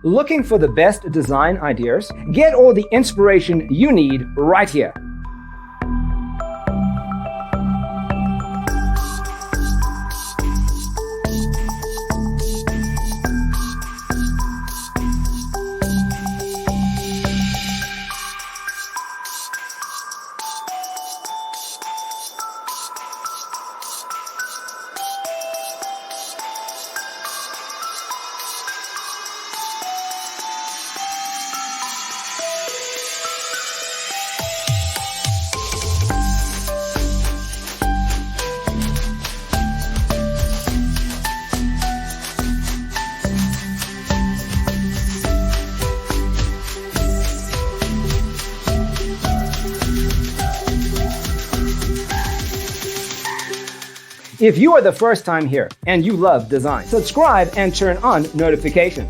Looking for the best design ideas? Get all the inspiration you need right here. If you are the first time here and you love design, subscribe and turn on notifications.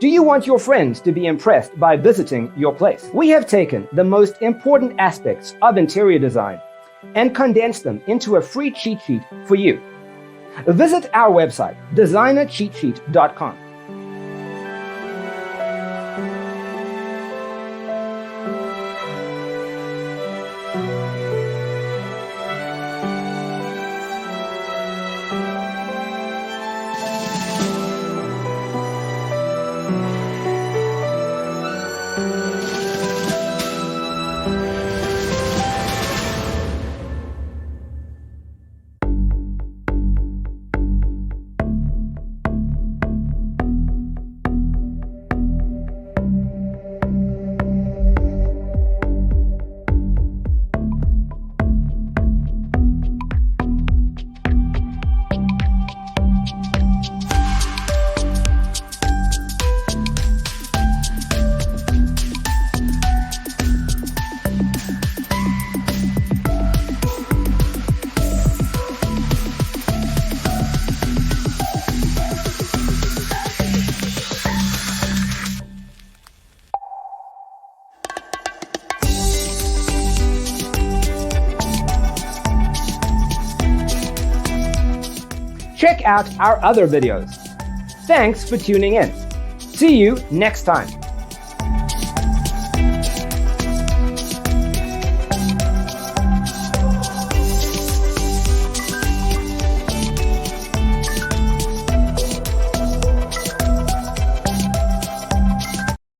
Do you want your friends to be impressed by visiting your place? We have taken the most important aspects of interior design and condensed them into a free cheat sheet for you. Visit our website, designercheatsheet.com. Check out our other videos. Thanks for tuning in. See you next time.